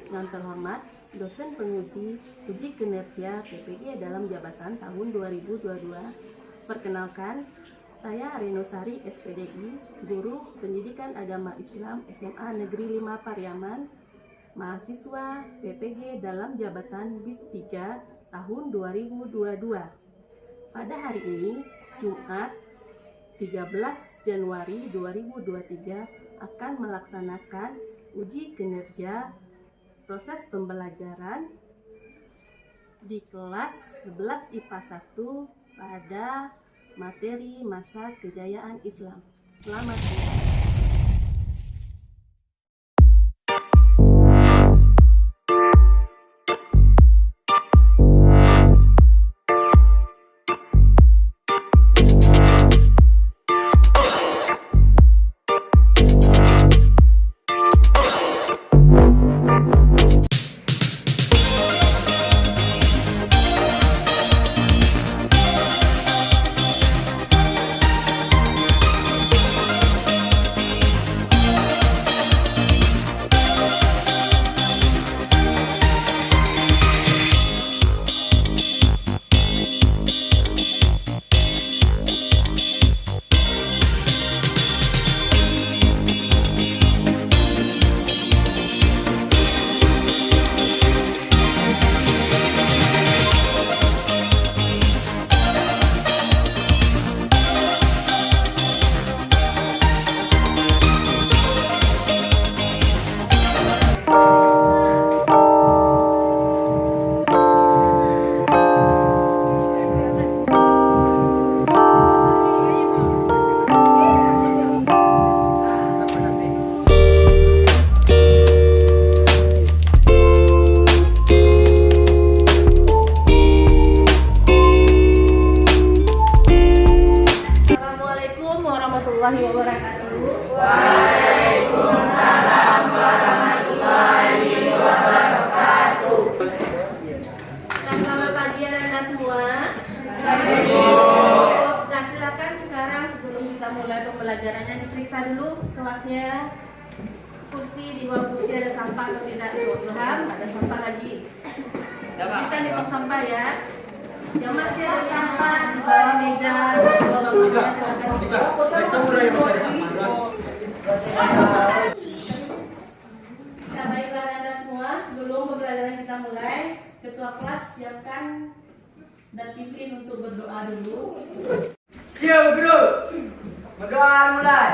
Yang terhormat dosen penguji uji kinerja PPG dalam jabatan tahun 2022. Perkenalkan, saya Reno Sari, SPDI, Guru Pendidikan Agama Islam SMA Negeri 5 Pariaman, mahasiswa PPG dalam jabatan BIS 3 tahun 2022. Pada hari ini, Jumat 13 Januari 2023 akan melaksanakan uji kinerja proses pembelajaran di kelas 11 IPA 1 pada materi masa kejayaan Islam. Selamat datang. Warahmatullahi wabarakatuh. Waalaikumsalam warahmatullahi wabarakatuh. Selamat pagi Anda semua. Nah, silakan sekarang sebelum kita mulai pembelajarannya diperiksa dulu kelasnya. Kursi di bawah kursi ada sampah atau tidak? Ilham, ada sampah lagi. Bersihkan di tong sampah ya. Yang masih ada sampah di bawah meja, di bawah meja silakan Ya, baiklah Anda semua, sebelum pembelajaran kita mulai, Ketua kelas siapkan dan pimpin untuk berdoa dulu. Siap guru. Berdoa mulai.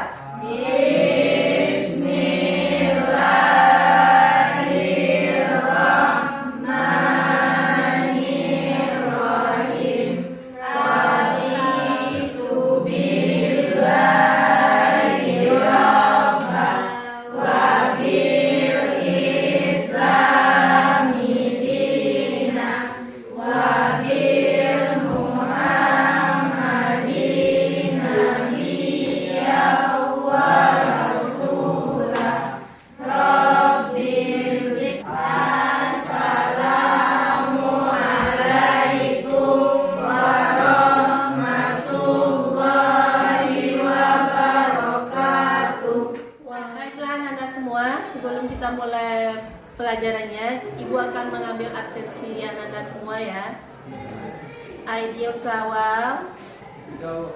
Sebelum kita mulai pelajarannya, Ibu akan mengambil absensi Anda semua ya. Aidil Sawal,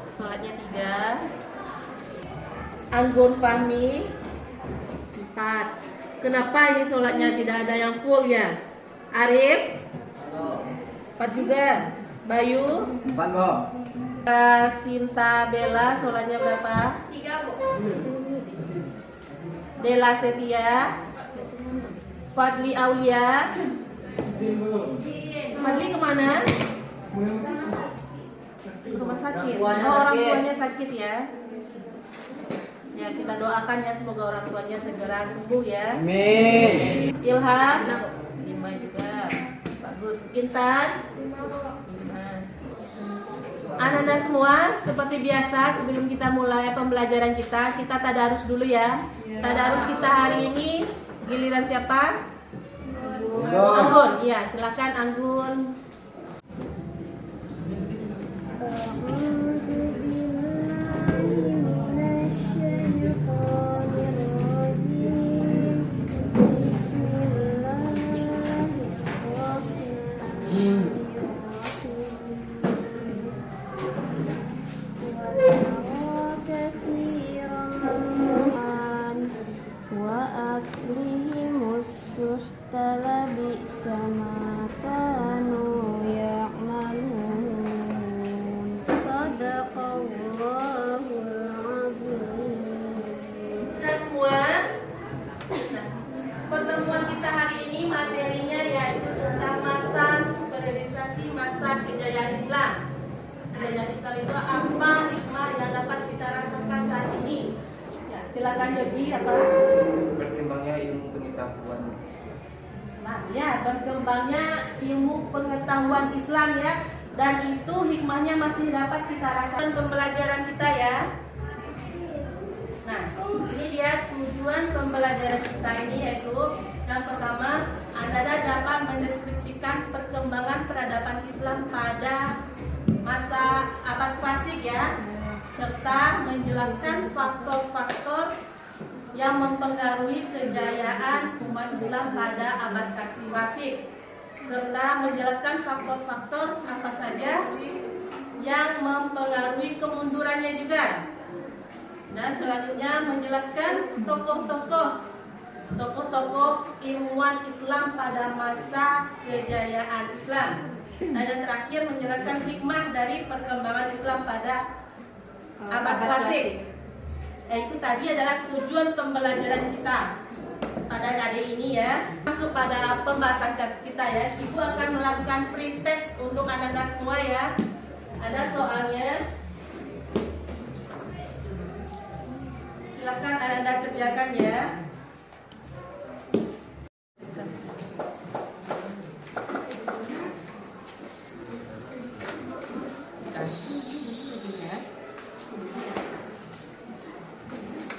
sholatnya 3. Anggun Fahmi 4. Kenapa ini sholatnya tidak ada yang full ya? Arif 4 juga. Bayu 4 Bu. Sinta Bella sholatnya berapa? 3 Bu. Dela Setia, Fadli Aulia. Fadli kemana? Rumah sakit. Oh, orang tuanya sakit ya. Ya, kita doakan ya semoga orang tuanya segera sembuh ya. Amin. Ilham 5 juga. Bagus. Intan 5. Anak-anak semua, seperti biasa sebelum kita mulai pembelajaran kita tadarus dulu ya. Tadarus kita hari ini giliran siapa? Anggun. Iya, silakan Anggun. Pertemuan kita hari ini materinya yaitu tentang masa periodisasi masa kejayaan Islam. Kejayaan Islam itu apa hikmah yang dapat kita rasakan saat ini? Ya, silakan Yogi apa? Berkembangnya ilmu pengetahuan Islam. Ya, berkembangnya ilmu pengetahuan Islam ya. Dan itu hikmahnya masih dapat kita rasakan pembelajaran kita ya. Nah, ini dia tujuan pembelajaran kita ini yaitu yang pertama, Anda dapat mendeskripsikan perkembangan peradaban Islam pada masa abad klasik ya, serta menjelaskan faktor-faktor yang mempengaruhi kejayaan umat Islam pada abad klasik, serta menjelaskan faktor-faktor apa saja yang mempengaruhi kemundurannya juga. Dan selanjutnya menjelaskan tokoh-tokoh ilmuwan Islam pada masa kejayaan Islam. Dan yang terakhir menjelaskan hikmah dari perkembangan Islam pada abad klasik. Itu tadi adalah tujuan pembelajaran kita pada hari ini ya. Masuk pada pembahasan kita ya. Ibu akan melakukan pretest untuk anak-anak semua ya. Ada soalnya. Silakan Anda kerjakan ya.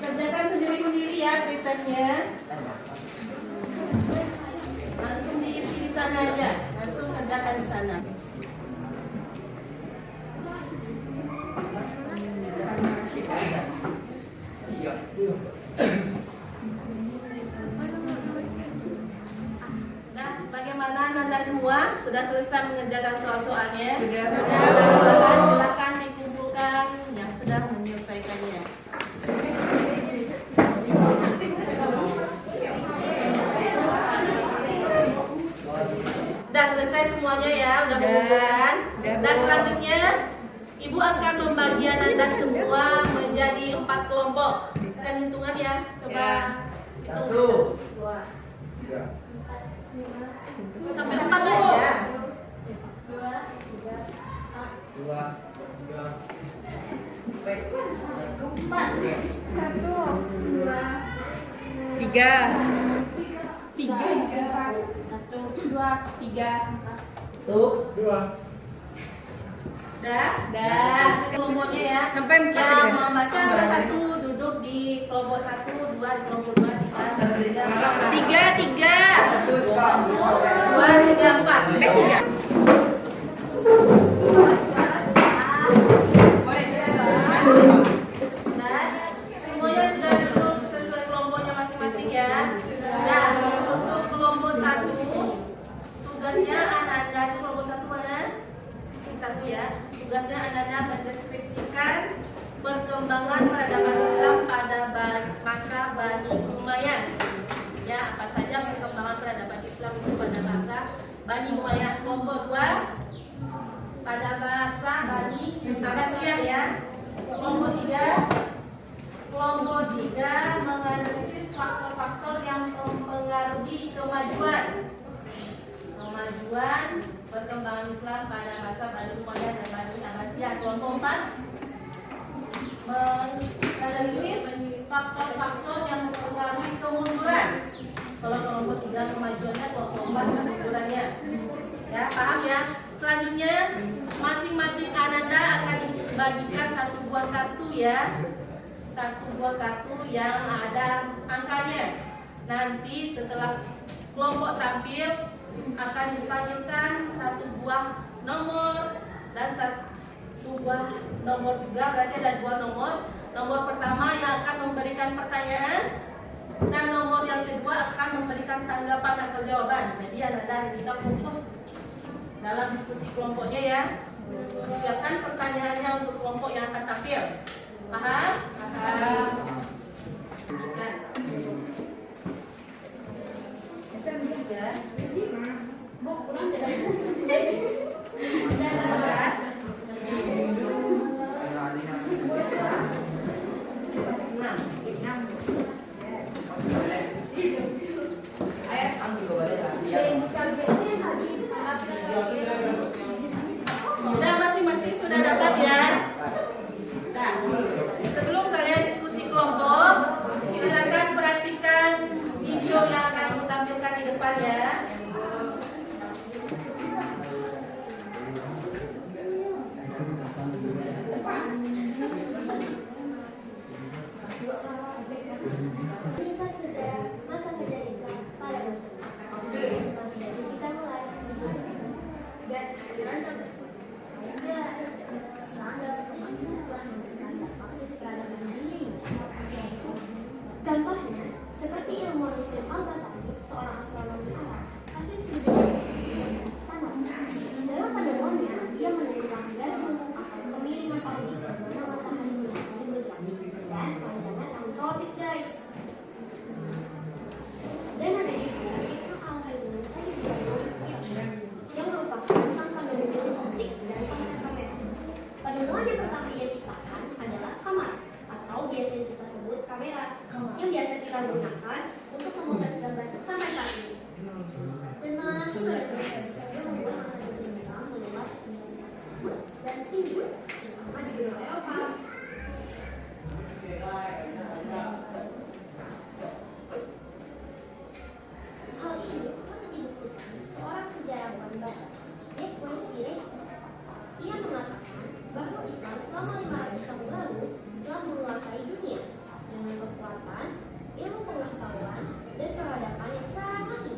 Kerjakan sendiri-sendiri ya pretestnya. Langsung diisi di sana aja. Langsung kerjakan di sana. Nah, bagaimana Anda semua? Sudah selesai mengerjakan soal-soalnya? Sudah. Silakan dikumpulkan yang sudah menyelesaikannya. Sudah selesai semuanya ya, udah mengumpulkan. Dan selanjutnya Ibu akan membagi Anda semua menjadi 4 kelompok. Kan hitungan ya, coba hitung. 1, 2, 3, 4, sampai 4 aja. 2, 3, 2. Dah, kelompoknya ya. Sampai 4 yang membaca ada 1 duduk di kelompok 1, 2 di kelompok 2, 3, 3. 2, 3, 4. Bes 3. Nah, semuanya sudah duduk sesuai kelompoknya masing-masing ya. Nah, untuk kelompok 1, tugasnya anak-anak kelompok 1 mana? 1 ya. Tugasnya anak-anak mendeskripsikan perkembangan peradaban Islam pada masa Bani Umayyah. Ya, apa saja perkembangan peradaban Islam itu pada masa Bani Umayyah. Kelompok 2 pada masa Bani Abbasiyah ya. Kelompok 3 menganalisis faktor-faktor yang mempengaruhi kemajuan perkembangan Islam pada masa Bani Umayyah dan Bani Abbasiyah. Kelompok 4 menganalisis faktor-faktor yang mempengaruhi kemunduran Kalau kelompok 3 kemajuannya, kelompok 4 kemundurannya. Ya, paham ya? Selanjutnya masing-masing ananda akan dibagikan satu buah kartu ya. Satu buah kartu yang ada angkanya. Nanti setelah kelompok tampil akan dipanggilkan satu buah nomor dan satu buah nomor juga, berarti ada 2 nomor. Nomor pertama yang akan memberikan pertanyaan dan nomor yang kedua akan memberikan tanggapan atau jawaban. Jadi Anda kita fokus dalam diskusi kelompoknya ya. Siapkan pertanyaannya untuk kelompok yang akan tampil. Paham? Paham. Ya. Sudah masing-masing sudah dapat ya. Nah, sebelum kalian diskusi kelompok, silakan perhatikan video yang akan aku tampilkan di depan ya. Contohnya, seperti ilmu Muslim Al-Batani, seorang astronomi Arab, akhir 1919 tanam. Dalam penemuannya, dia menemukan garis untuk akal kemiringan orbit bagaimana matahari bergerak dan panjangnya tahun tropis, guys. Dan ada juga Ibnu Al-Haythami yang merupakan sang penemu ilmu optik dan konsep kamera. Penemuan yang pertama ia ciptakan adalah kamera, atau biasa kita sebut kamera, yang biasa kita gunakan untuk memotret gambar sampai saat ini. Dan masih banyak yang membuat masa kini Islam meluas hingga tersebut dan India, terutama di benua Eropa. Hal ini pun dibuktikan seorang sejarawan Barat, Dekwesi Resta. Ia mengatakan bahwa Islam selama 500 tahun lalu telah menguasai dunia dengan kekuatan, ilmu pengetahuan, dan peradaban yang sangat tinggi.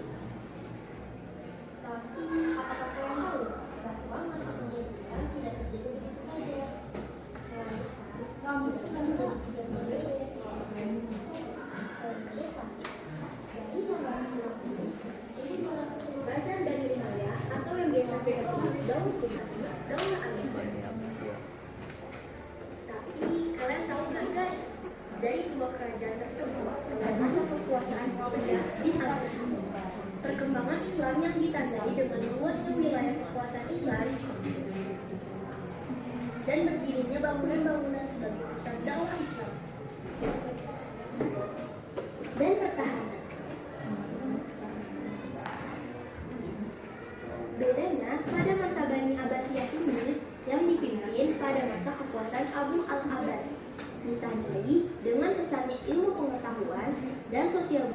Tapi, apakah kalian tahu bahwa masa penjajah Islam tidak terjadi begitu saja? Melainkan, Islam telah tidak berbeda. Kerajaan Bani Umayyah atau yang biasa kita sebut Daulah Quraisy, Daulah Abbasiyah. Tapi kalian tahu nggak guys, dari dua kerajaan tersebut pada masa kekuasaan Muawiyah bin Al-Hashim, perkembangan Islam yang ditandai dengan luasnya wilayah kekuasaan Islam dan berdirinya bangunan-bangunan sebagai pusat dakwah Islam dan pertahanan. Bedanya pada masa Bani Abbasiyah ini yang dipimpin pada masa kekuasaan Abu al-Abbas ditandai dengan besarnya ilmu pengetahuan dan sosial.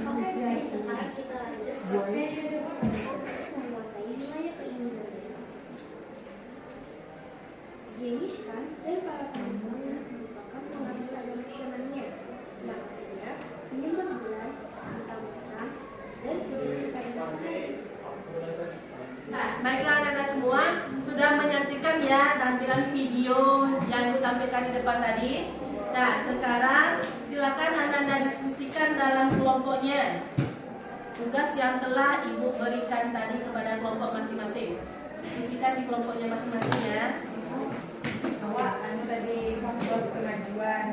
Oke guys, sekarang kita lanjut menguasai wilayah keinginan. Genghis Khan dan para pengikutnya merupakan pengamat agama Syamania. Makanya menyembah bulan, bintang-bintang, dan Nah, baiklah Anda semua sudah menyaksikan ya tampilan video yang ditampilkan di depan tadi. Nah, sekarang silakan Anda diskusikan dalam kelompoknya tugas yang telah Ibu berikan tadi kepada kelompok masing-masing. Diskusikan di kelompoknya masing-masing ya. Bahwa tadi faktor kemajuan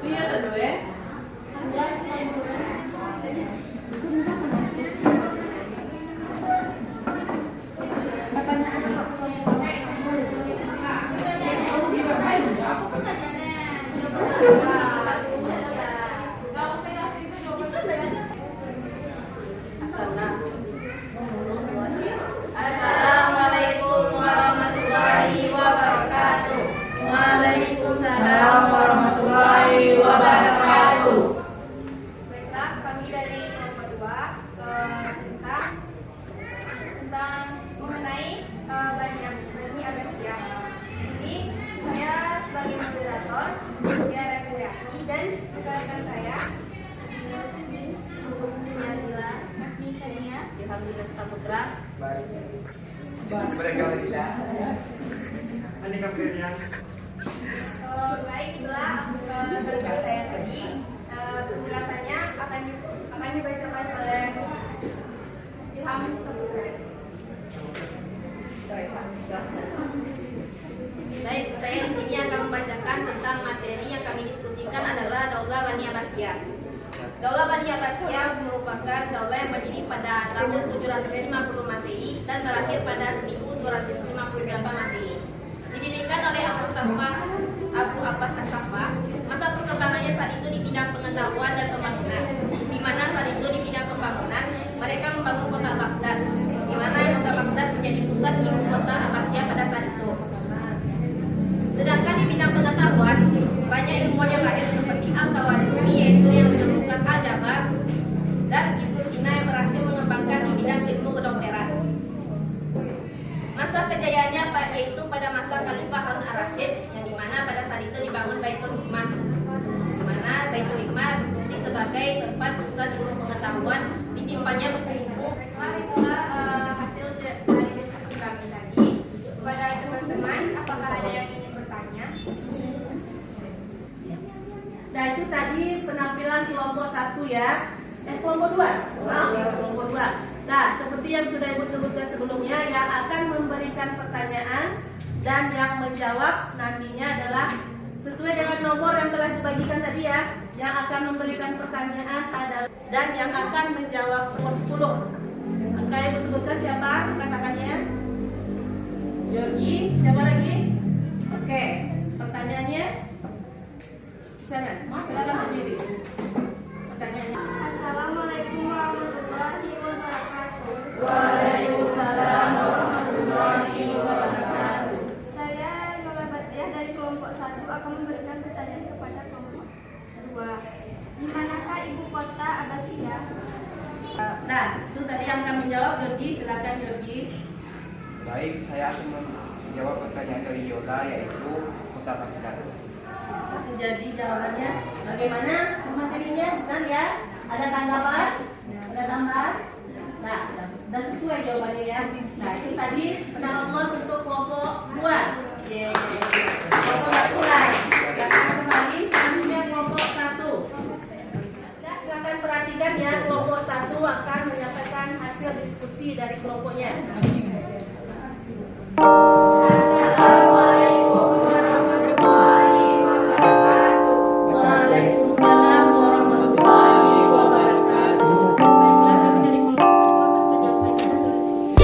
Iya tuh ya. Ada selain Assalamualaikum warahmatullahi wabarakatuh. Waalaikumsalam warahmatullahi wabarakatuh. Baiklah, kami dari kelompok 2 tentang mengenai Bani Abbasiyah. Di sini saya sebagai moderator, Tiara Kuriati, dan rekan saya Agni Chania, Alhamdulillah Putra. baik itulah rekan saya tadi. Penjelasannya akan dibacakan oleh Ilham Saputra. Baik, saya di sini akan membacakan tentang materi yang kami diskusikan adalah Daulah Bani Abbasiyah. Daulah Bani Abbasiyah merupakan daulah yang berdiri pada tahun 750 Masehi dan berakhir pada 1258 Masehi. Didirikan oleh Abu Abbas As-Saffah. Masa perkembangannya saat itu di bidang pengetahuan dan pembangunan. Di mana saat itu di bidang pembangunan mereka membangun kota Baghdad, di mana kota Baghdad menjadi pusat ibu kota Abbasiyah pada saat itu. Sedangkan di bidang pengetahuan banyak ilmuwan yang lahir seperti Al-Khawarizmi, yaitu yang menemukan Al-Jabar, dan Ibnu Sina yang berhasil mengembangkan di bidang ilmu kedokteran. Masa kejayaannya yaitu pada masa Khalifah Harun Ar-Rasyid, yang dimana pada saat itu dibangun Baitul Hikmah, di mana Baitul Hikmah berfungsi sebagai tempat pusat ilmu pengetahuan, disimpannya buku-buku. Itulah hasil dari diskusi kami tadi. Kepada teman-teman, apakah ada yang ingin bertanya? Nah, itu tadi penampilan kelompok 1 ya. Kelompok 2. Kelompok 2. Nah, seperti yang sudah Ibu sebutkan sebelumnya, yang akan memberikan pertanyaan dan yang menjawab nantinya adalah sesuai dengan nomor yang telah dibagikan tadi ya. Yang akan memberikan pertanyaan adalah dan yang akan menjawab nomor 10. Angka Ibu sebutkan siapa? Katakannya. Yogi, siapa lagi? Oke, pertanyaannya. Silakan, silakan berdiri. Pertanyaannya. Assalamualaikum warahmatullahi wabarakatuh. Waalaikumsalam warahmatullahi wabarakatuh. Saya Yola Batiah dari kelompok 1 akan memberikan pertanyaan kepada kelompok 2. Di manakah ibu kota Abbasiyah? Nah, itu tadi yang akan menjawab Yogi, silakan Yogi. Baik, saya akan menjawab pertanyaan dari Yola, yaitu kota Baghdad. Itu jadi jawabannya. Bagaimana materinya? Benar ya? Ada tanggapan? Ada tambahan? Nah, sudah sesuai jawabannya ya. Nah, itu tadi pendapat kelas untuk kelompok 2. Kelompok 1 lah. Silakan kembali. Selanjutnya kelompok 1. Ya, silakan perhatikan ya. Kelompok 1 akan menyampaikan hasil diskusi dari kelompoknya. Assalamualaikum warahmatullahi wabarakatuh. Waalaikumsalam warahmatullahi wabarakatuh. Baiklah, kami dari kelompok 1 akan menyampaikan hasil diskusi.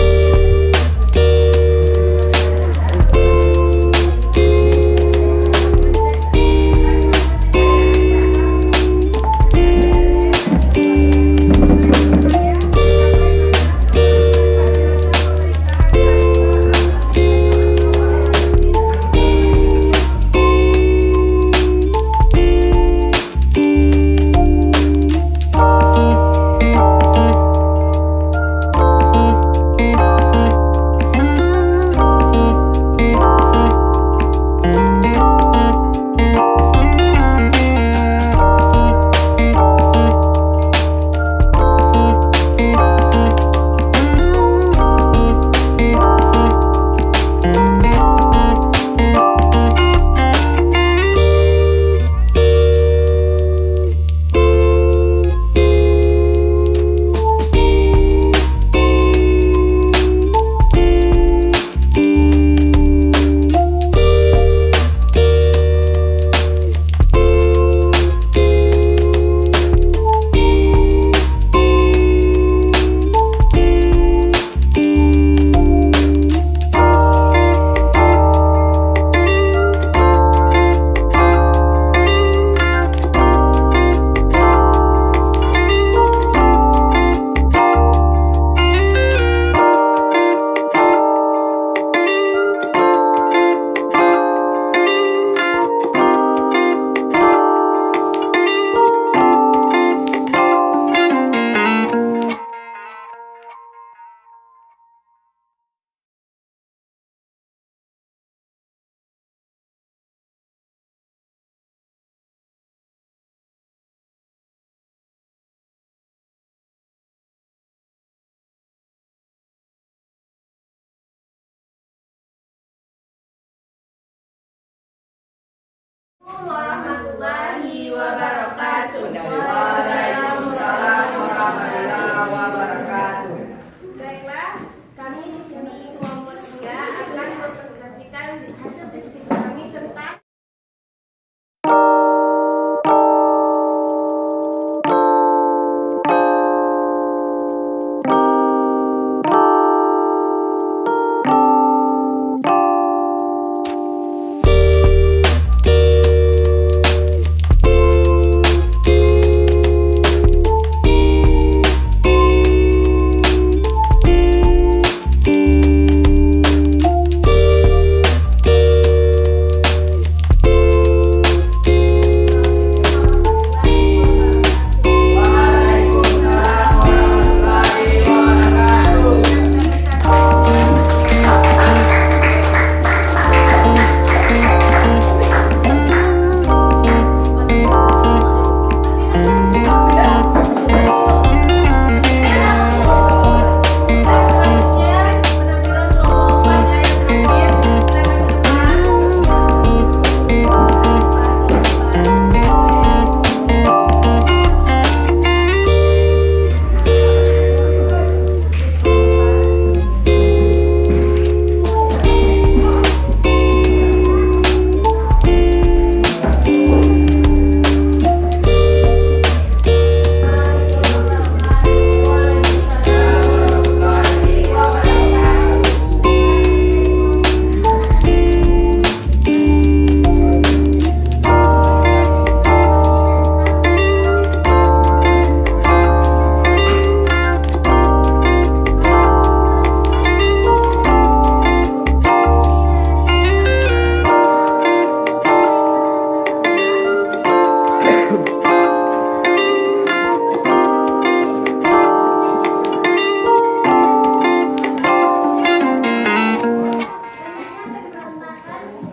warahmatullahi wabarakatuh. Waalaikumsalam warahmatullahi wabarakatuh. Baiklah, kami di sini kelompok 3 akan mempresentasikan hasil diskusi kami tentang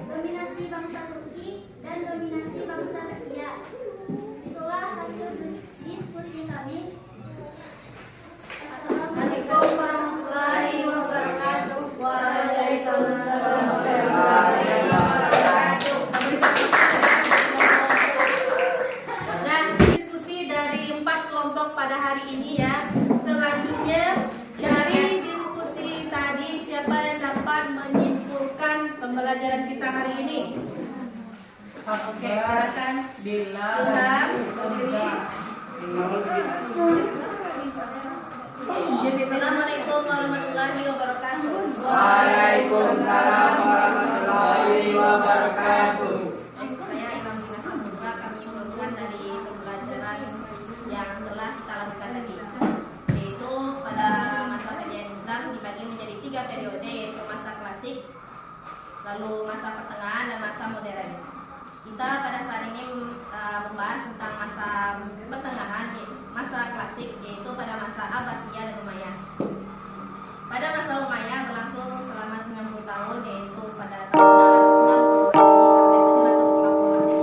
dominasi bangsa Turki dan dominasi bangsa Rusia. Itulah hasil diskusi kami. Assalamualaikum warahmatullahi wabarakatuh. Waalaikumsalam warahmatullahi wabarakatuh. Dan diskusi dari 4 kelompok pada hari ini ya. Selanjutnya dari diskusi tadi siapa yang dapat menyimpulkan pembelajaran kita hari ini? Oke, silakan. Ilham, berdiri. Assalamualaikum warahmatullahi wabarakatuh. Waalaikumsalam warahmatullahi wabarakatuh. Saya Imam Dinas Saputra. Kami menyimpulkan dari pembelajaran yang telah kita lakukan tadi, yaitu pada masa kajian Islam dibagi menjadi 3 periode, yaitu masa klasik, lalu masa pertengahan, dan masa modern. Kita pada saat ini membahas tentang masa pertengahan, masa klasik, yaitu pada masa Abbasiyah dan Umayyah. Pada masa Umayyah berlangsung selama 90 tahun, yaitu pada tahun 660 Masehi sampai 750 Masehi.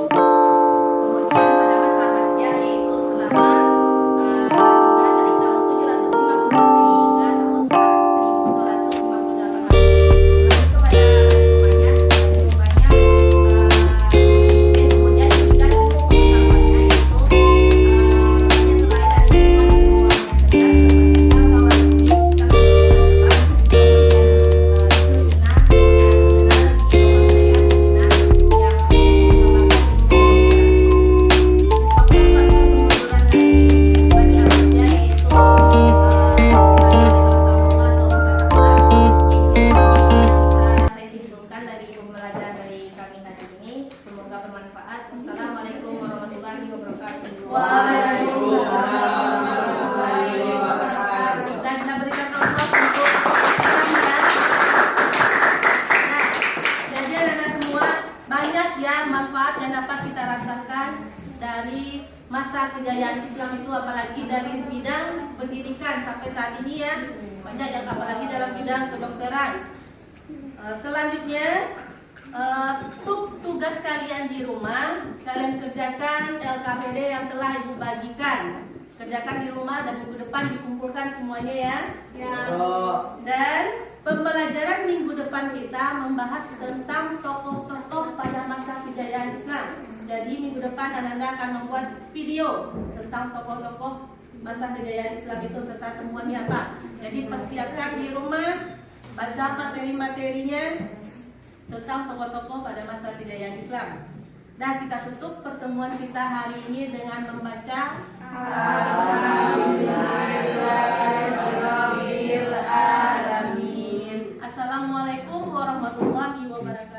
Kemudian pada masa Abbasiyah yaitu selama dari tahun 750 Masehi hingga tahun 1258 Masehi. Lalu kepada Umayyah, kemudian diberikan ilmu pengetahuannya, yaitu banyak mulai dari ilmu pengetahuan yang cerdas seperti Assalamualaikum warahmatullahi wabarakatuh. Waalaikumsalam warahmatullahi wabarakatuh. Dan kita berikan aplaus untuk kalian. Nah, jadi anak semua banyak ya manfaat yang dapat kita rasakan dari masa kejayaan Islam itu, apalagi dari bidang pendidikan sampai saat ini ya, banyak yang apalagi dalam bidang kedokteran. Selanjutnya tugas kalian di rumah, kalian kerjakan LKPD yang telah ibu bagikan. Kerjakan di rumah dan minggu depan dikumpulkan semuanya ya. Dan pembelajaran minggu depan kita membahas tentang tokoh-tokoh pada masa kejayaan Islam. Jadi minggu depan Ananda akan membuat video tentang tokoh-tokoh masa kejayaan Islam itu serta temuannya apa. Jadi persiapkan di rumah, baca materi-materinya tentang tokoh-tokoh pada masa kejayaan Islam. Dan kita tutup pertemuan kita hari ini dengan membaca Alhamdulillahirabbil alamin. Assalamualaikum warahmatullahi wabarakatuh.